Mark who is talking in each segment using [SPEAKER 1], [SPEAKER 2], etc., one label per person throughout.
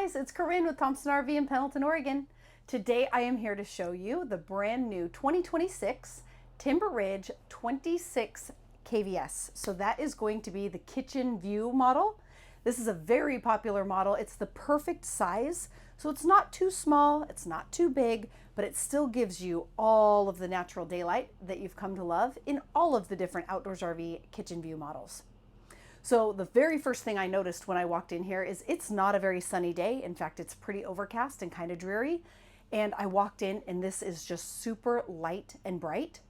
[SPEAKER 1] guys, it's Corinne with Thompson RV in Pendleton, Oregon. Today I am here to show you the brand new 2026 Timber Ridge 26 KVS. So that is going to be the kitchen view model. This is a very popular model. It's the perfect size. So it's not too small, it's not too big, but it still gives you all of the natural daylight that you've come to love in all of the different outdoors RV kitchen view models. So the very first thing I noticed when I walked in here is it's not a very sunny day. In fact, it's pretty overcast and kind of dreary. And I walked in and this is just super light and bright.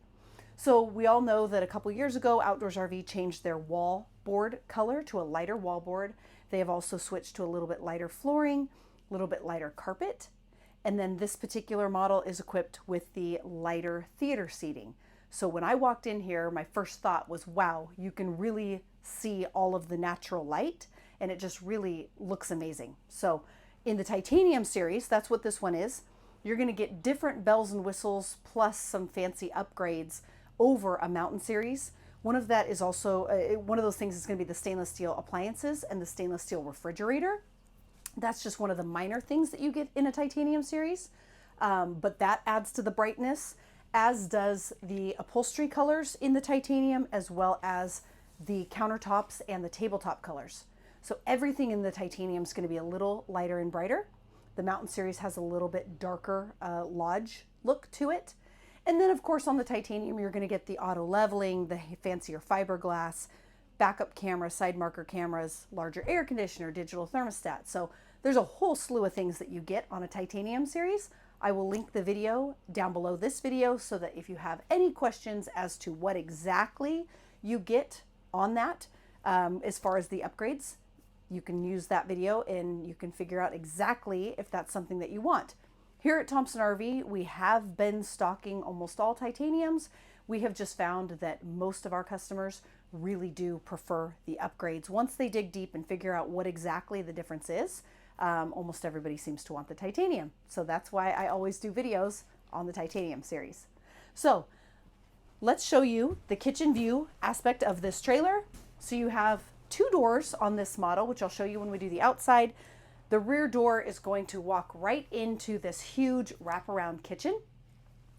[SPEAKER 1] So we all know that a couple years ago, Outdoors RV changed their wall board color to a lighter wall board. They have also switched to a little bit lighter flooring, a little bit lighter carpet. And then this particular model is equipped with the lighter theater seating. So when I walked in here, my first thought was, wow, you can really see all of the natural light and it just really looks amazing. So in the titanium series, that's what this one is. You're going to get different bells and whistles plus some fancy upgrades over a mountain series. One of that is also, one of those things is going to be the stainless steel appliances and the stainless steel refrigerator. That's just one of the minor things that you get in a titanium series, but that adds to the brightness, as does the upholstery colors in the titanium, as well as the countertops and the tabletop colors. So everything in the titanium is going to be a little lighter and brighter. The mountain series has a little bit darker lodge look to it. And then of course on the titanium, you're going to get the auto leveling, the fancier fiberglass, backup camera, side marker cameras, larger air conditioner, digital thermostat. So there's a whole slew of things that you get on a titanium series. I will link the video down below this video so that if you have any questions as to what exactly you get on that, as far as the upgrades, you can use that video and you can figure out exactly if that's something that you want. Here at Thompson RV, we have been stocking almost all titaniums. We have just found that most of our customers really do prefer the upgrades. Once they dig deep and figure out what exactly the difference is, almost everybody seems to want the titanium. So that's why I always do videos on the titanium series. So let's show you the kitchen view aspect of this trailer. So you have two doors on this model, which I'll show you when we do the outside. The rear door is going to walk right into this huge wraparound kitchen.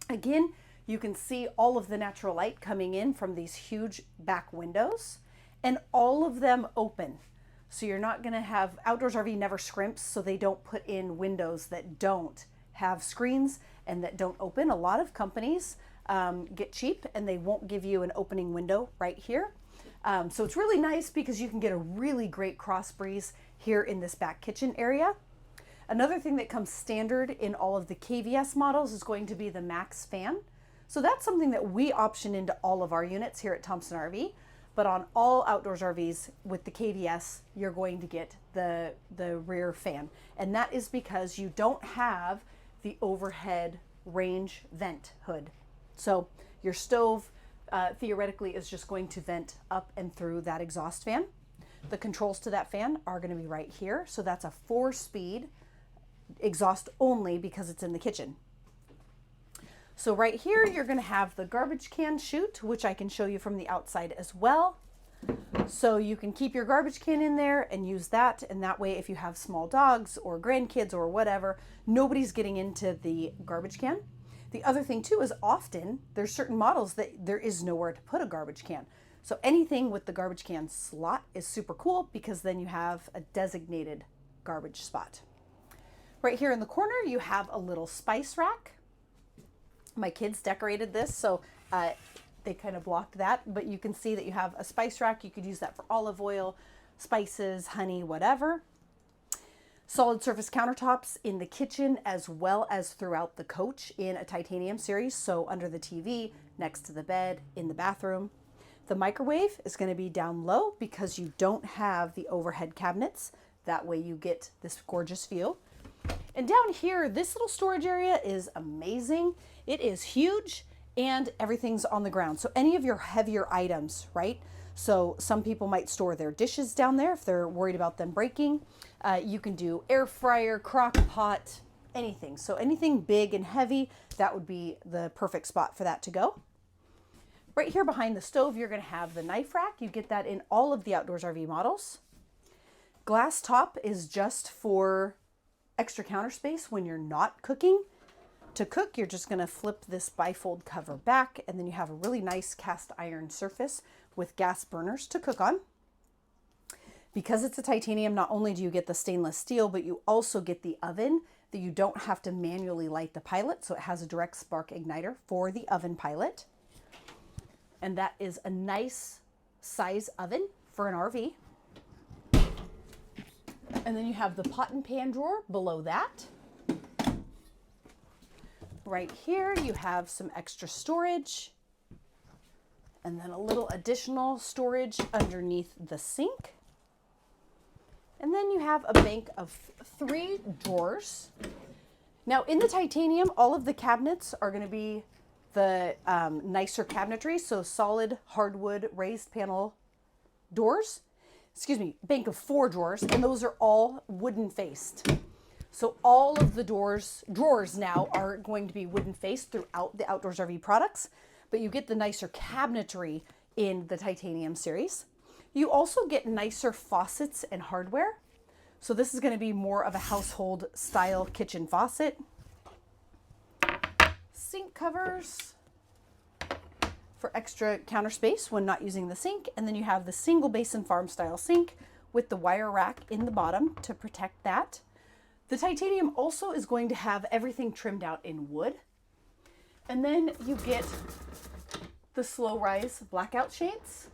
[SPEAKER 1] Again, you can see all of the natural light coming in from these huge back windows, and all of them open. So you're not going to have, Outdoors RV never scrimps, so they don't put in windows that don't have screens and that don't open. A lot of companies get cheap and they won't give you an opening window right here. So it's really nice because you can get a really great cross breeze here in this back kitchen area. Another thing that comes standard in all of the KVS models is going to be the max fan. So that's something that we option into all of our units here at Thompson RV. But on all outdoors RVs with the KVS, you're going to get the rear fan. And that is because you don't have the overhead range vent hood. So your stove theoretically is just going to vent up and through that exhaust fan. The controls to that fan are going to be right here. So that's a 4-speed exhaust only because it's in the kitchen. So right here, you're going to have the garbage can chute, which I can show you from the outside as well. So you can keep your garbage can in there and use that. And that way, if you have small dogs or grandkids or whatever, nobody's getting into the garbage can. The other thing too is often there's certain models that there is nowhere to put a garbage can. So anything with the garbage can slot is super cool because then you have a designated garbage spot. Right here in the corner, you have a little spice rack. My kids decorated this, so they kind of blocked that, but you can see that you have a spice rack. You could use that for olive oil, spices, honey, whatever. Solid surface countertops in the kitchen as well as throughout the coach in a titanium series. So under the TV, next to the bed, in the bathroom. The microwave is going to be down low because you don't have the overhead cabinets. That way you get this gorgeous view. And down here, this little storage area is amazing. It is huge and everything's on the ground. So any of your heavier items, right? So some people might store their dishes down there if they're worried about them breaking. You can do air fryer, crock pot, anything. So anything big and heavy, that would be the perfect spot for that to go. Right here behind the stove, you're going to have the knife rack. You get that in all of the Outdoors RV models. Glass top is just for extra counter space when you're not cooking. To cook, you're just gonna flip this bifold cover back, and then you have a really nice cast iron surface with gas burners to cook on. Because it's a titanium, not only do you get the stainless steel, but you also get the oven that you don't have to manually light the pilot. So it has a direct spark igniter for the oven pilot. And that is a nice size oven for an RV. And then you have the pot and pan drawer below that. Right here, you have some extra storage. And then a little additional storage underneath the sink. And then you have a bank of 3 drawers. Now in the titanium, all of the cabinets are going to be the nicer cabinetry, so solid hardwood raised panel doors. Excuse me, bank of 4 drawers, and those are all wooden faced. So all of the drawers now are going to be wooden faced throughout the Outdoors RV products, but you get the nicer cabinetry in the titanium series. You also get nicer faucets and hardware. So this is going to be more of a household style kitchen faucet. Sink covers for extra counter space when not using the sink. And then you have the single basin farm style sink with the wire rack in the bottom to protect that. The titanium also is going to have everything trimmed out in wood. And then you get the slow rise blackout shades.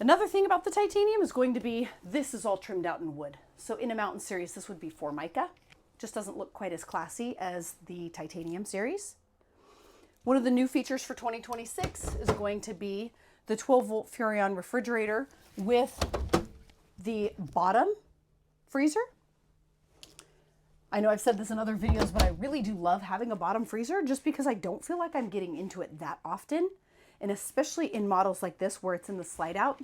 [SPEAKER 1] Another thing about the titanium is going to be, this is all trimmed out in wood. So in a mountain series, this would be Formica. Just doesn't look quite as classy as the titanium series. One of the new features for 2026 is going to be the 12-volt Furrion refrigerator with the bottom freezer. I know I've said this in other videos, but I really do love having a bottom freezer just because I don't feel like I'm getting into it that often. And especially in models like this where it's in the slide out,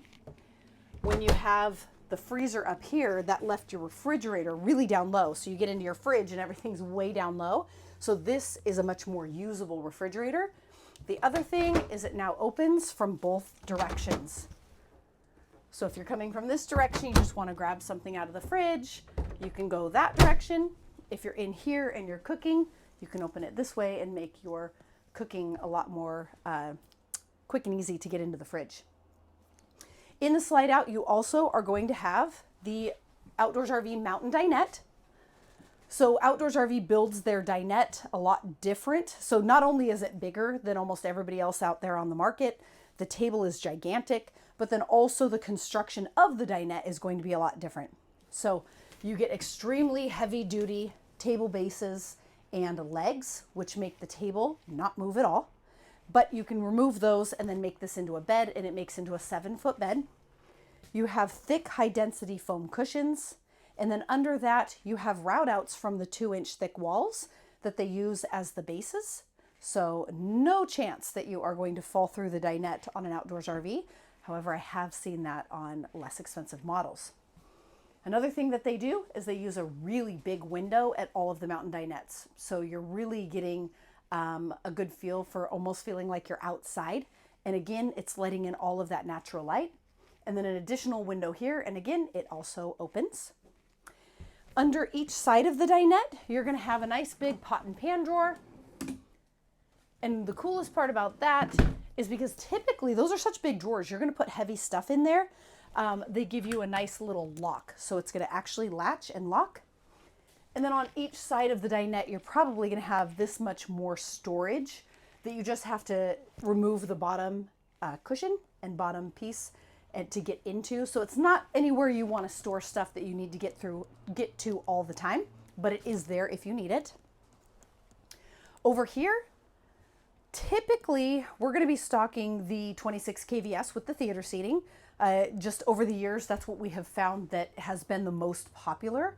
[SPEAKER 1] when you have the freezer up here, that left your refrigerator really down low. So you get into your fridge and everything's way down low. So this is a much more usable refrigerator. The other thing is it now opens from both directions. So if you're coming from this direction, you just want to grab something out of the fridge, you can go that direction. If you're in here and you're cooking, you can open it this way and make your cooking a lot more quick and easy to get into the fridge. In the slide out, you also are going to have the Outdoors RV mountain dinette. So Outdoors RV builds their dinette a lot different. So not only is it bigger than almost everybody else out there on the market, the table is gigantic, but then also the construction of the dinette is going to be a lot different. So you get extremely heavy duty table bases and legs, which make the table not move at all. But you can remove those and then make this into a bed, and it makes into a 7-foot bed. You have thick, high-density foam cushions, and then under that, you have route outs from the 2-inch thick walls that they use as the bases. So no chance that you are going to fall through the dinette on an Outdoors RV. However, I have seen that on less expensive models. Another thing that they do is they use a really big window at all of the mountain dinettes. So you're really getting a good feel for almost feeling like you're outside. And again, it's letting in all of that natural light. And then an additional window here. And again, it also opens. Under each side of the dinette, you're going to have a nice big pot and pan drawer. And the coolest part about that is because typically those are such big drawers, you're going to put heavy stuff in there. They give you a nice little lock. So it's going to actually latch and lock. And then on each side of the dinette, you're probably going to have this much more storage that you just have to remove the bottom cushion and bottom piece and to get into. So it's not anywhere you want to store stuff that you need to get to all the time, but it is there if you need it. Over here, typically we're going to be stocking the 26 KVS with the theater seating. Just over the years, that's what we have found that has been the most popular.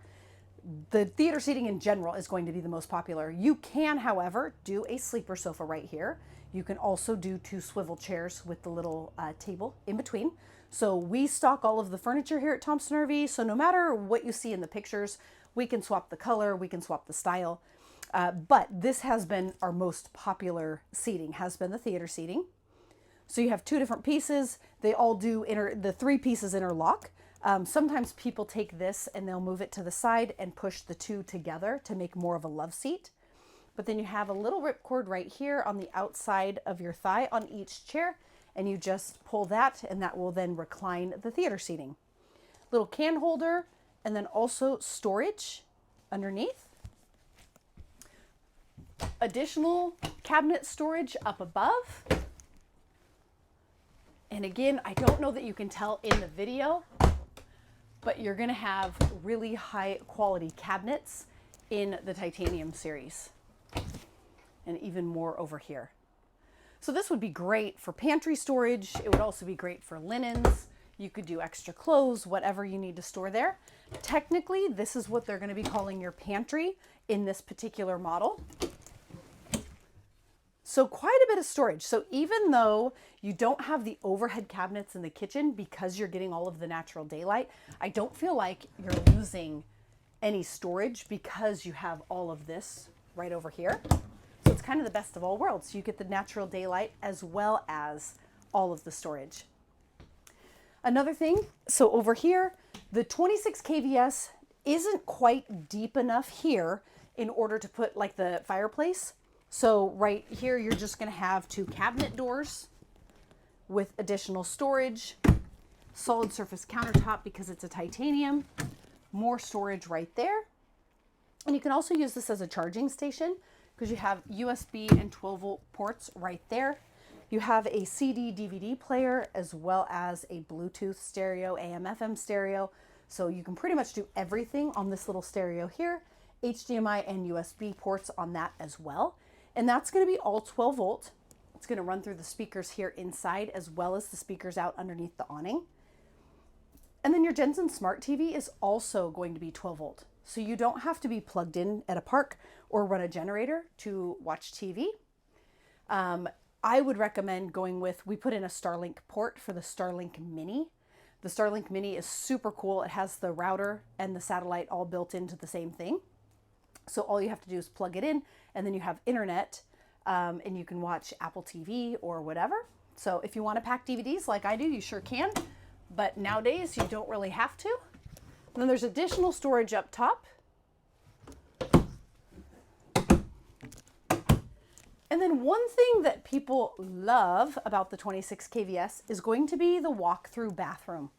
[SPEAKER 1] The theater seating in general is going to be the most popular. You can, however, do a sleeper sofa right here. You can also do 2 swivel chairs with the little table in between. So we stock all of the furniture here at Thompson RV. So no matter what you see in the pictures, we can swap the color, we can swap the style. But this has been our most popular seating, has been the theater seating. So you have 2 different pieces. They all do the 3 pieces interlock. Sometimes people take this and they'll move it to the side and push the two together to make more of a love seat. But then you have a little ripcord right here on the outside of your thigh on each chair, and you just pull that and that will then recline the theater seating. Little can holder, and then also storage underneath. Additional cabinet storage up above. And again, I don't know that you can tell in the video, but you're gonna have really high quality cabinets in the titanium series, and even more over here. So this would be great for pantry storage. It would also be great for linens. You could do extra clothes, whatever you need to store there. Technically, this is what they're gonna be calling your pantry in this particular model. So quite a bit of storage. So even though you don't have the overhead cabinets in the kitchen because you're getting all of the natural daylight, I don't feel like you're losing any storage because you have all of this right over here. So it's kind of the best of all worlds. You get the natural daylight as well as all of the storage. Another thing, so over here, the 26 kVS isn't quite deep enough here in order to put like the fireplace. So right here, you're just gonna have two cabinet doors with additional storage, solid surface countertop because it's a titanium, more storage right there. And you can also use this as a charging station because you have USB and 12-volt ports right there. You have a CD DVD player as well as a Bluetooth stereo, AM FM stereo. So you can pretty much do everything on this little stereo here. HDMI and USB ports on that as well. And that's going to be all 12 volt. It's going to run through the speakers here inside as well as the speakers out underneath the awning. And then your Jensen Smart TV is also going to be 12 volt. So you don't have to be plugged in at a park or run a generator to watch TV. I would recommend going with, we put in a Starlink port for the Starlink Mini. The Starlink Mini is super cool. It has the router and the satellite all built into the same thing. So all you have to do is plug it in and then you have internet and you can watch Apple TV or whatever. So if you want to pack DVDs like I do, you sure can. But nowadays you don't really have to. And then there's additional storage up top. And then one thing that people love about the 26 kVS is going to be the walk-through bathroom.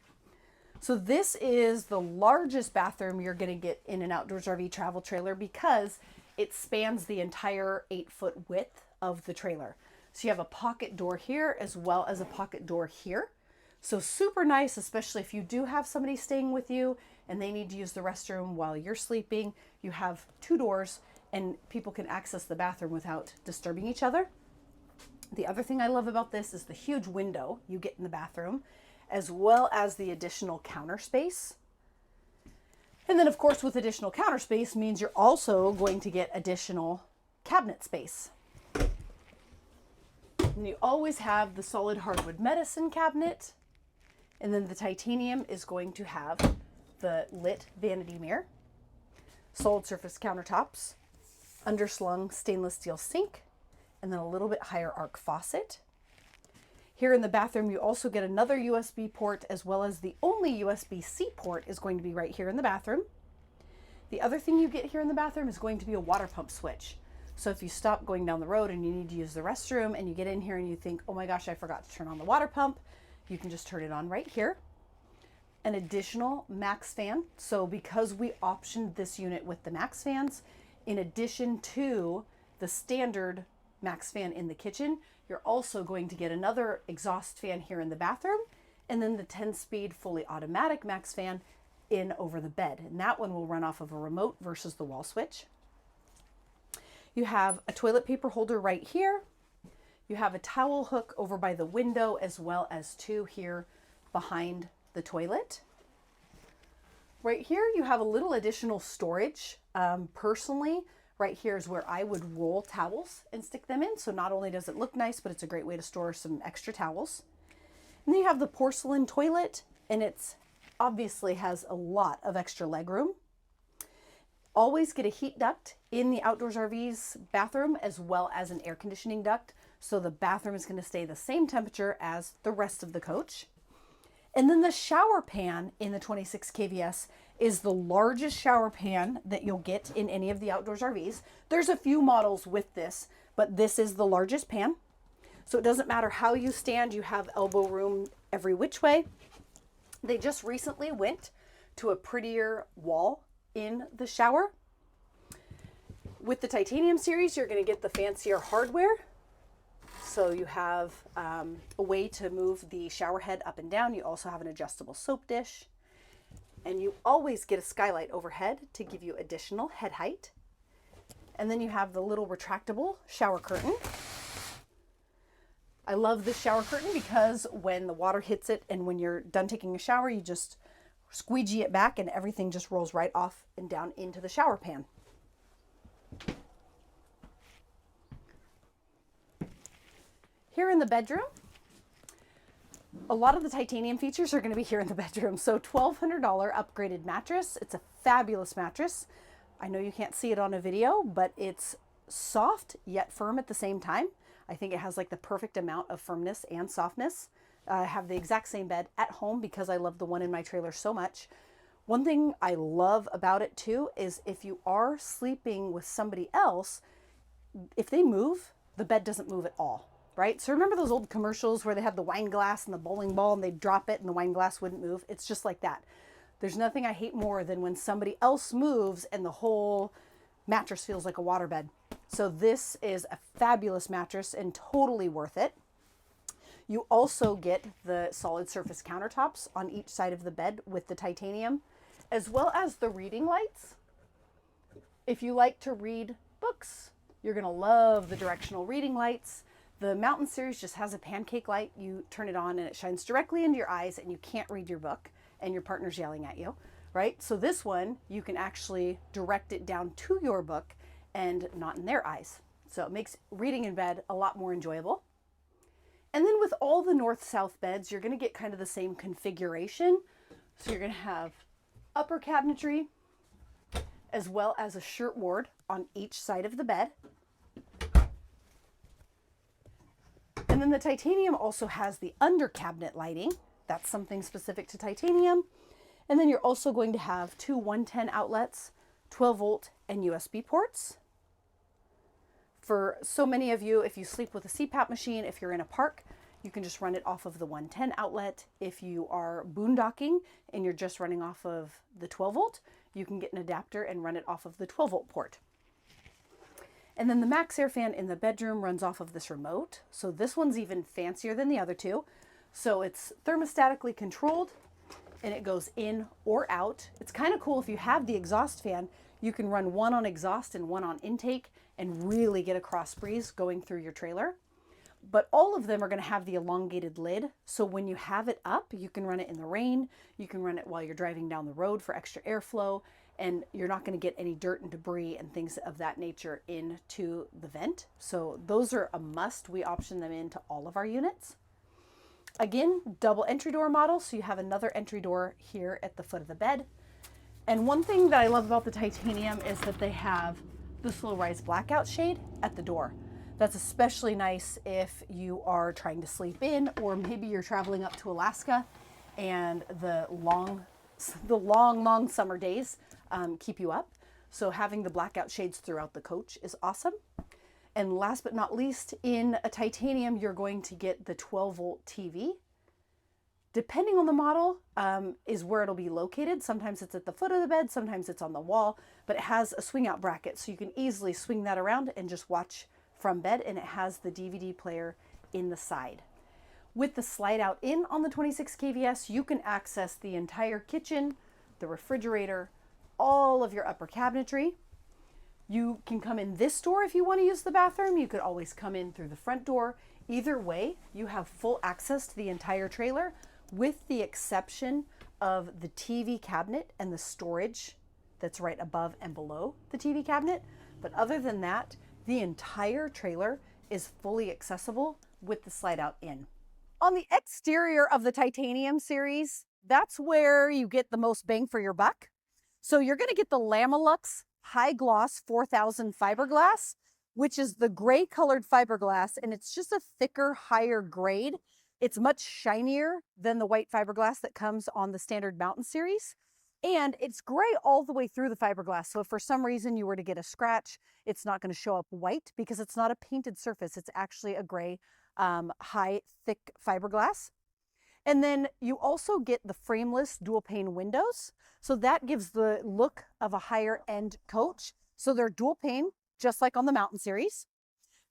[SPEAKER 1] So this is the largest bathroom you're going to get in an outdoors RV travel trailer because it spans the entire 8-foot width of the trailer. So you have a pocket door here as well as a pocket door here. So super nice, especially if you do have somebody staying with you and they need to use the restroom while you're sleeping. You have two doors and people can access the bathroom without disturbing each other. The other thing I love about this is the huge window you get in the bathroom, as well as the additional counter space. And then of course with additional counter space means you're also going to get additional cabinet space. And you always have the solid hardwood medicine cabinet. And then the titanium is going to have the lit vanity mirror, solid surface countertops, underslung stainless steel sink, and then a little bit higher arc faucet. Here in the bathroom, you also get another USB port as well as the only USB-C port is going to be right here in the bathroom. The other thing you get here in the bathroom is going to be a water pump switch. So if you stop going down the road and you need to use the restroom and you get in here and you think, oh my gosh, I forgot to turn on the water pump, you can just turn it on right here. An additional max fan. So because we optioned this unit with the max fans, in addition to the standard max fan in the kitchen, you're also going to get another exhaust fan here in the bathroom, and then the 10-speed fully automatic max fan in over the bed. And that one will run off of a remote versus the wall switch. You have a toilet paper holder right here. You have a towel hook over by the window as well as two here behind the toilet. Right here, you have a little additional storage. Personally, right here is where I would roll towels and stick them in. So not only does it look nice, but it's a great way to store some extra towels. And then you have the porcelain toilet, and it's obviously has a lot of extra leg room. Always get a heat duct in the Outdoors RV's bathroom as well as an air conditioning duct. So the bathroom is going to stay the same temperature as the rest of the coach. And then the shower pan in the 26 kVS is the largest shower pan that you'll get in any of the Outdoors RVs. There's a few models with this, but this is the largest pan. So it doesn't matter how you stand, you have elbow room every which way. They just recently went to a prettier wall in the shower. With the titanium series, you're going to get the fancier hardware. So you have a way to move the shower head up and down. You also have an adjustable soap dish. And you always get a skylight overhead to give you additional head height. And then you have the little retractable shower curtain. I love this shower curtain because when the water hits it and when you're done taking a shower, you just squeegee it back and everything just rolls right off and down into the shower pan. Here in the bedroom, a lot of the titanium features are going to be here in the bedroom. So $1,200 upgraded mattress. It's a fabulous mattress. I know you can't see it on a video, but it's soft yet firm at the same time. I think it has like the perfect amount of firmness and softness. I have the exact same bed at home because I love the one in my trailer so much. One thing I love about it too is if you are sleeping with somebody else, if they move, the bed doesn't move at all. Right? So remember those old commercials where they had the wine glass and the bowling ball and they'd drop it and the wine glass wouldn't move? It's just like that. There's nothing I hate more than when somebody else moves and the whole mattress feels like a waterbed. So this is a fabulous mattress and totally worth it. You also get the solid surface countertops on each side of the bed with the titanium, as well as the reading lights. If you like to read books, you're going to love the directional reading lights. The Mountain series just has a pancake light. You turn it on and it shines directly into your eyes and you can't read your book and your partner's yelling at you, right? So this one, you can actually direct it down to your book and not in their eyes. So it makes reading in bed a lot more enjoyable. And then with all the north-south beds, you're going to get kind of the same configuration. So you're going to have upper cabinetry as well as a shirtward on each side of the bed. And then the titanium also has the under cabinet lighting. That's something specific to titanium. And then you're also going to have two 110 outlets, 12 volt and USB ports. For so many of you, if you sleep with a CPAP machine, if you're in a park, you can just run it off of the 110 outlet. If you are boondocking and you're just running off of the 12 volt, you can get an adapter and run it off of the 12 volt port. And then the max air fan in the bedroom runs off of this remote. So this one's even fancier than the other two. So it's thermostatically controlled and it goes in or out. It's kind of cool if you have the exhaust fan, you can run one on exhaust and one on intake and really get a cross breeze going through your trailer. But all of them are going to have the elongated lid. So when you have it up, you can run it in the rain. You can run it while you're driving down the road for extra airflow. And you're not going to get any dirt and debris and things of that nature into the vent. So those are a must. We option them into all of our units. Again, double entry door model. So you have another entry door here at the foot of the bed. And one thing that I love about the titanium is that they have this little rise blackout shade at the door. That's especially nice if you are trying to sleep in, or maybe you're traveling up to Alaska and the long summer days keep you up. So having the blackout shades throughout the coach is awesome. And last but not least, in a titanium, you're going to get the 12 volt TV. Depending on the model, is where it'll be located. Sometimes it's at the foot of the bed, sometimes it's on the wall, but it has a swing out bracket. So you can easily swing that around and just watch from bed, and it has the DVD player in the side. With the slide out in on the 26 kVS, you can access the entire kitchen, the refrigerator, all of your upper cabinetry. You can come in this door if you want to use the bathroom. You could always come in through the front door. Either way, you have full access to the entire trailer, with the exception of the TV cabinet and the storage that's right above and below the TV cabinet. But other than that, the entire trailer is fully accessible with the slide out in. On the exterior of the titanium series, that's where you get the most bang for your buck. So you're going to get the Lamelux High Gloss 4000 fiberglass, which is the gray colored fiberglass, and it's just a thicker, higher grade. It's much shinier than the white fiberglass that comes on the standard Mountain series. And it's gray all the way through the fiberglass. So if for some reason you were to get a scratch, it's not going to show up white because it's not a painted surface. It's actually a gray, high, thick fiberglass. And then you also get the frameless dual pane windows. So that gives the look of a higher end coach. So they're dual pane, just like on the Mountain series.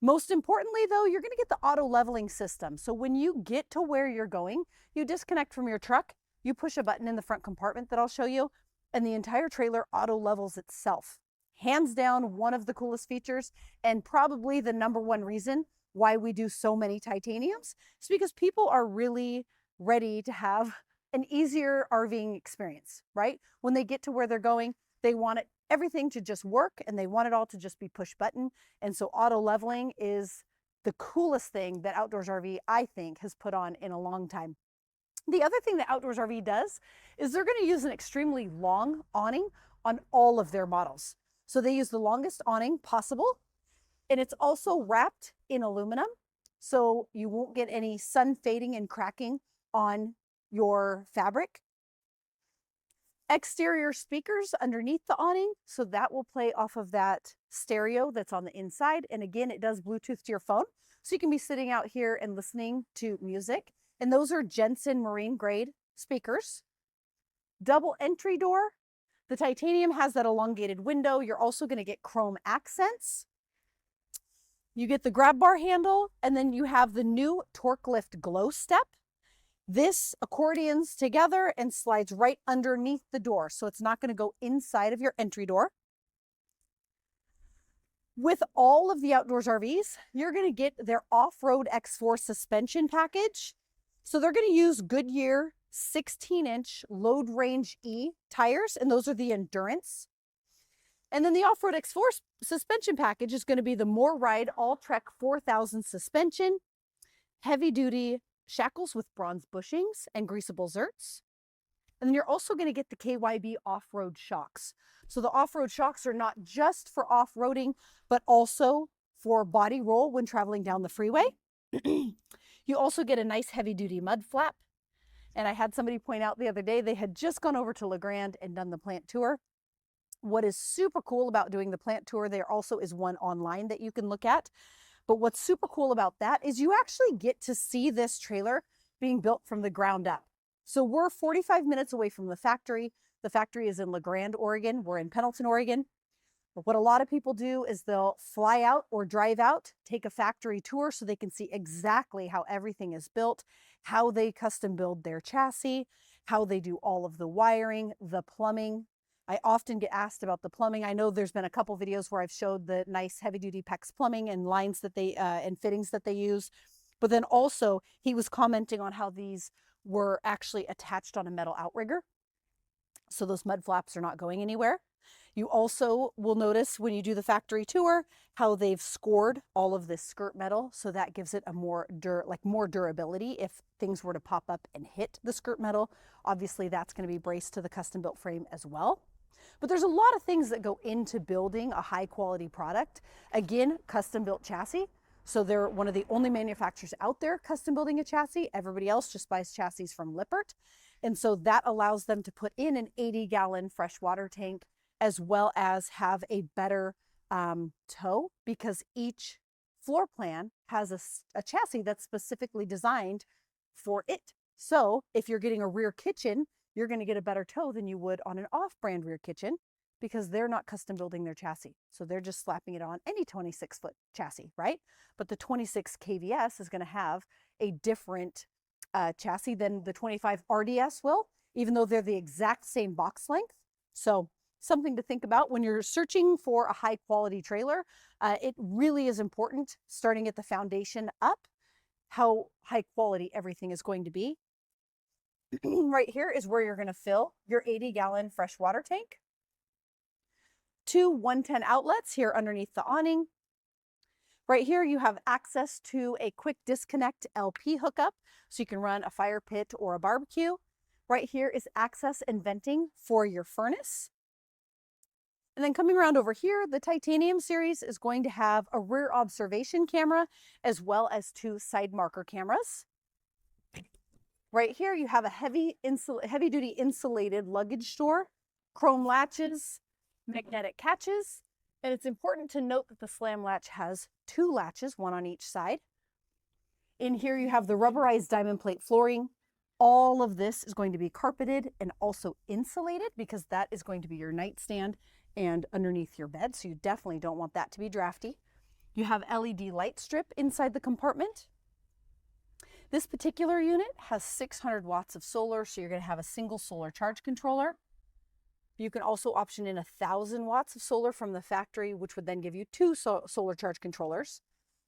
[SPEAKER 1] Most importantly though, you're gonna get the auto leveling system. So when you get to where you're going, you disconnect from your truck, you push a button in the front compartment that I'll show you, and the entire trailer auto levels itself. Hands down, one of the coolest features, and probably the #1 reason why we do so many titaniums is because people are really ready to have an easier RVing experience, right? When they get to where they're going, they want everything to just work and they want it all to just be push button. And so auto leveling is the coolest thing that Outdoors RV, I think, has put on in a long time. The other thing that Outdoors RV does is they're going to use an extremely long awning on all of their models. So they use the longest awning possible, and it's also wrapped in aluminum, so you won't get any sun fading and cracking on your fabric. Exterior speakers underneath the awning, so that will play off of that stereo that's on the inside. And again, it does Bluetooth to your phone, so you can be sitting out here and listening to music. And those are Jensen marine grade speakers. Double entry door. The titanium has that elongated window. You're also going to get chrome accents. You get the grab bar handle, and then you have the new torque lift glow step. This accordions together and slides right underneath the door, so it's not going to go inside of your entry door. With all of the Outdoors RVs, you're going to get their off-road X4 suspension package. So they're going to use Goodyear 16-inch load range E tires, and those are the Endurance. And then the off-road X4 suspension package is going to be the More Ride All-Trek 4000 suspension, heavy-duty shackles with bronze bushings and greasable zerts. And then you're also going to get the KYB off-road shocks. So the off-road shocks are not just for off-roading, but also for body roll when traveling down the freeway. You also get a nice heavy-duty mud flap. And I had somebody point out the other day, they had just gone over to La Grande and done the plant tour. What is super cool about doing the plant tour, there also is one online that you can look at. But what's super cool about that is you actually get to see this trailer being built from the ground up. So we're 45 minutes away from the factory. The factory is in La Grande, Oregon. We're in Pendleton, Oregon. But what a lot of people do is they'll fly out or drive out, take a factory tour so they can see exactly how everything is built, how they custom build their chassis, how they do all of the wiring, the plumbing. I often get asked about the plumbing. I know there's been a couple videos where I've showed the nice heavy-duty PEX plumbing and lines that they and fittings that they use. But then also he was commenting on how these were actually attached on a metal outrigger. So those mud flaps are not going anywhere. You also will notice when you do the factory tour how they've scored all of this skirt metal, so that gives it a more durability if things were to pop up and hit the skirt metal. Obviously that's going to be braced to the custom built frame as well. But there's a lot of things that go into building a high quality product. Again, custom built chassis. So they're one of the only manufacturers out there custom building a chassis. Everybody else just buys chassis from Lippert. And so that allows them to put in an 80-gallon freshwater tank, as well as have a better tow, because each floor plan has a chassis that's specifically designed for it. So if you're getting a rear kitchen, you're going to get a better tow than you would on an off-brand rear kitchen, because they're not custom building their chassis. So they're just slapping it on any 26-foot chassis, right? But the 26 KVS is going to have a different chassis than the 25 RDS will, even though they're the exact same box length. So something to think about when you're searching for a high quality trailer. It really is important, starting at the foundation up, how high quality everything is going to be. Right here is where you're going to fill your 80-gallon freshwater tank. 2 110 outlets here underneath the awning. Right here you have access to a quick disconnect LP hookup, so you can run a fire pit or a barbecue. Right here is access and venting for your furnace. And then coming around over here, the Titanium series is going to have a rear observation camera as well as 2 side marker cameras. Right here, you have a heavy duty insulated luggage door, chrome latches, magnetic catches, and it's important to note that the slam latch has 2 latches, one on each side. In here, you have the rubberized diamond plate flooring. All of this is going to be carpeted and also insulated because that is going to be your nightstand and underneath your bed, so you definitely don't want that to be drafty. You have LED light strip inside the compartment. This particular unit has 600 watts of solar, so you're going to have a single solar charge controller. You can also option in 1,000 watts of solar from the factory, which would then give you 2 solar charge controllers.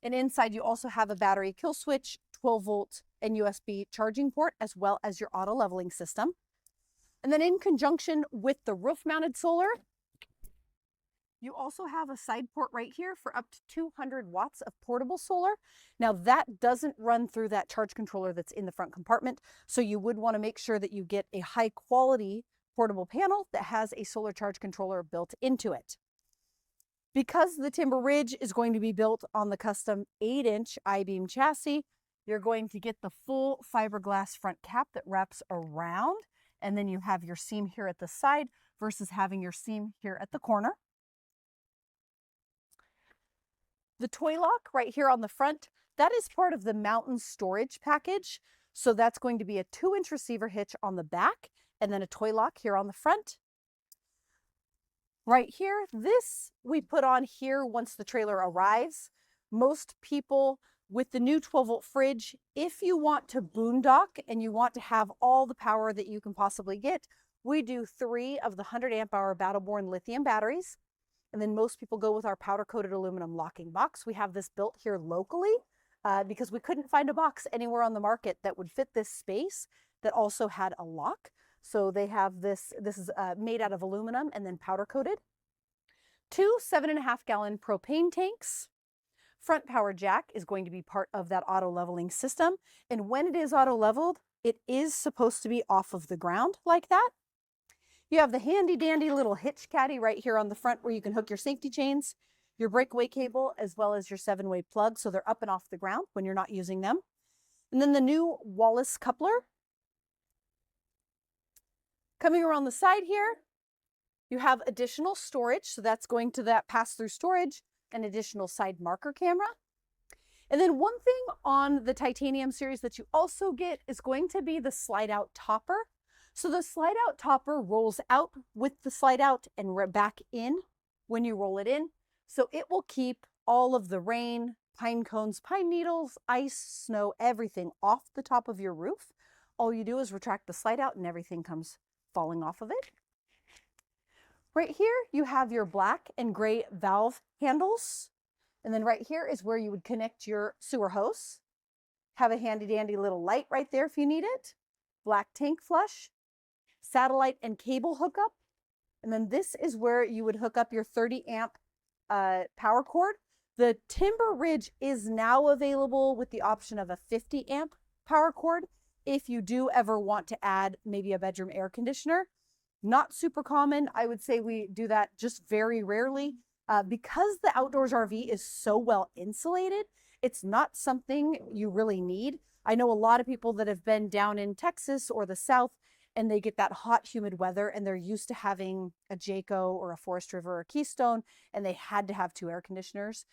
[SPEAKER 1] And inside you also have a battery kill switch, 12 volt and USB charging port, as well as your auto leveling system. And then in conjunction with the roof mounted solar, you also have a side port right here for up to 200 watts of portable solar. Now that doesn't run through that charge controller that's in the front compartment, so you would want to make sure that you get a high quality portable panel that has a solar charge controller built into it. Because the Timber Ridge is going to be built on the custom 8-inch I-beam chassis, you're going to get the full fiberglass front cap that wraps around, and then you have your seam here at the side versus having your seam here at the corner. The toy lock right here on the front, that is part of the mountain storage package. So that's going to be a 2-inch receiver hitch on the back and then a toy lock here on the front. Right here, this we put on here once the trailer arrives. Most people with the new 12-volt fridge, if you want to boondock and you want to have all the power that you can possibly get, we do 3 of the 100 amp hour Battle-Born lithium batteries. And then most people go with our powder-coated aluminum locking box. We have this built here locally because we couldn't find a box anywhere on the market that would fit this space that also had a lock. So they have this is made out of aluminum and then powder-coated. 2 7.5 gallon propane tanks. Front power jack is going to be part of that auto leveling system. And when it is auto leveled, it is supposed to be off of the ground like that. You have the handy dandy little hitch caddy right here on the front where you can hook your safety chains, your breakaway cable, as well as your 7-way plug, so they're up and off the ground when you're not using them. And then the new Wallace coupler. Coming around the side here, you have additional storage, so that's going to that pass-through storage, an additional side marker camera. And then one thing on the titanium series that you also get is going to be the slide-out topper. So the slide-out topper rolls out with the slide-out and back in when you roll it in. So it will keep all of the rain, pine cones, pine needles, ice, snow, everything off the top of your roof. All you do is retract the slide-out and everything comes falling off of it. Right here, you have your black and gray valve handles. And then right here is where you would connect your sewer hose. Have a handy dandy little light right there if you need it. Black tank flush, satellite and cable hookup. And then this is where you would hook up your 30 amp power cord. The Timber Ridge is now available with the option of a 50 amp power cord if you do ever want to add maybe a bedroom air conditioner. Not super common. I would say we do that just very rarely. Because the outdoors RV is so well insulated, it's not something you really need. I know a lot of people that have been down in Texas or the South and they get that hot, humid weather and they're used to having a Jayco or a Forest River or a Keystone and they had to have 2 air conditioners.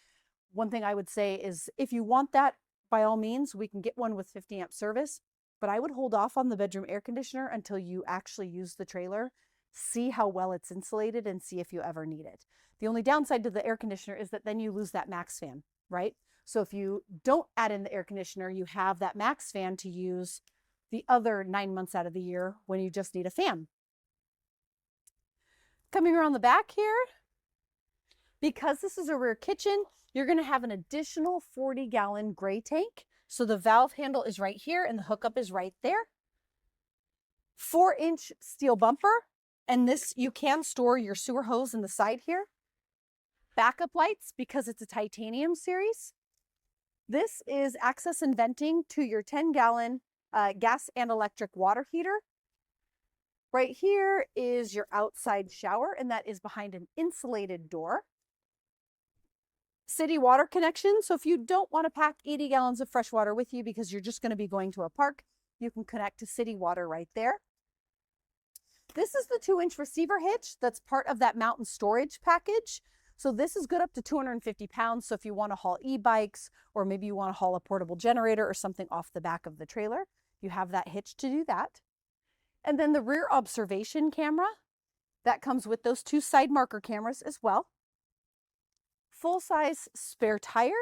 [SPEAKER 1] One thing I would say is if you want that, by all means, we can get one with 50 amp service, but I would hold off on the bedroom air conditioner until you actually use the trailer, see how well it's insulated and see if you ever need it. The only downside to the air conditioner is that then you lose that max fan, right? So if you don't add in the air conditioner, you have that max fan to use the other 9 months out of the year when you just need a fan. Coming around the back here, because this is a rear kitchen, you're going to have an additional 40-gallon gray tank. So the valve handle is right here and the hookup is right there. 4-inch steel bumper, and this you can store your sewer hose in the side here. Backup lights because it's a titanium series. This is access and venting to your 10-gallon gas and electric water heater. Right here is your outside shower, and that is behind an insulated door. City water connection. So if you don't want to pack 80 gallons of fresh water with you because you're just going to be going to a park, You can connect to city water right there. This is the 2-inch receiver hitch that's part of that mountain storage package. So this is good up to 250 pounds. So if you want to haul e-bikes, or maybe you want to haul a portable generator or something off the back of the trailer, you have that hitch to do that. And then the rear observation camera, that comes with those 2 side marker cameras as well. Full-size spare tire.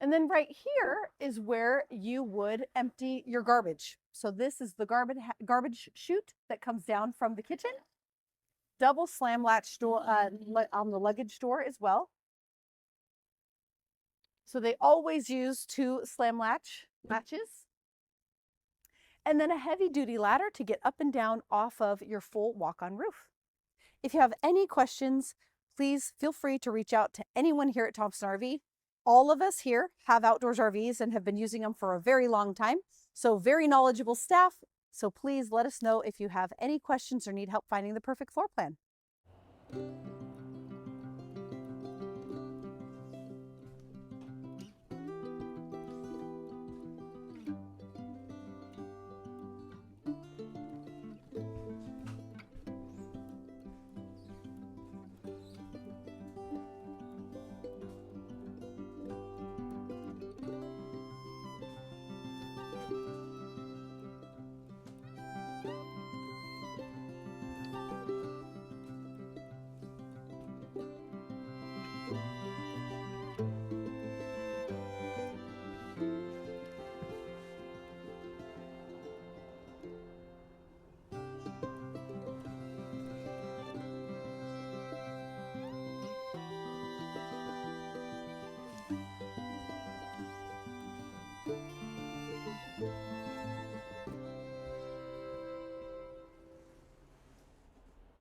[SPEAKER 1] And then right here is where you would empty your garbage. So this is the garbage chute that comes down from the kitchen. Double slam latch door on the luggage door as well. So they always use 2 slam latches. And then a heavy duty ladder to get up and down off of your full walk-on roof. If you have any questions, please feel free to reach out to anyone here at Thompson RV. All of us here have outdoors RVs and have been using them for a very long time. So very knowledgeable staff. So please let us know if you have any questions or need help finding the perfect floor plan.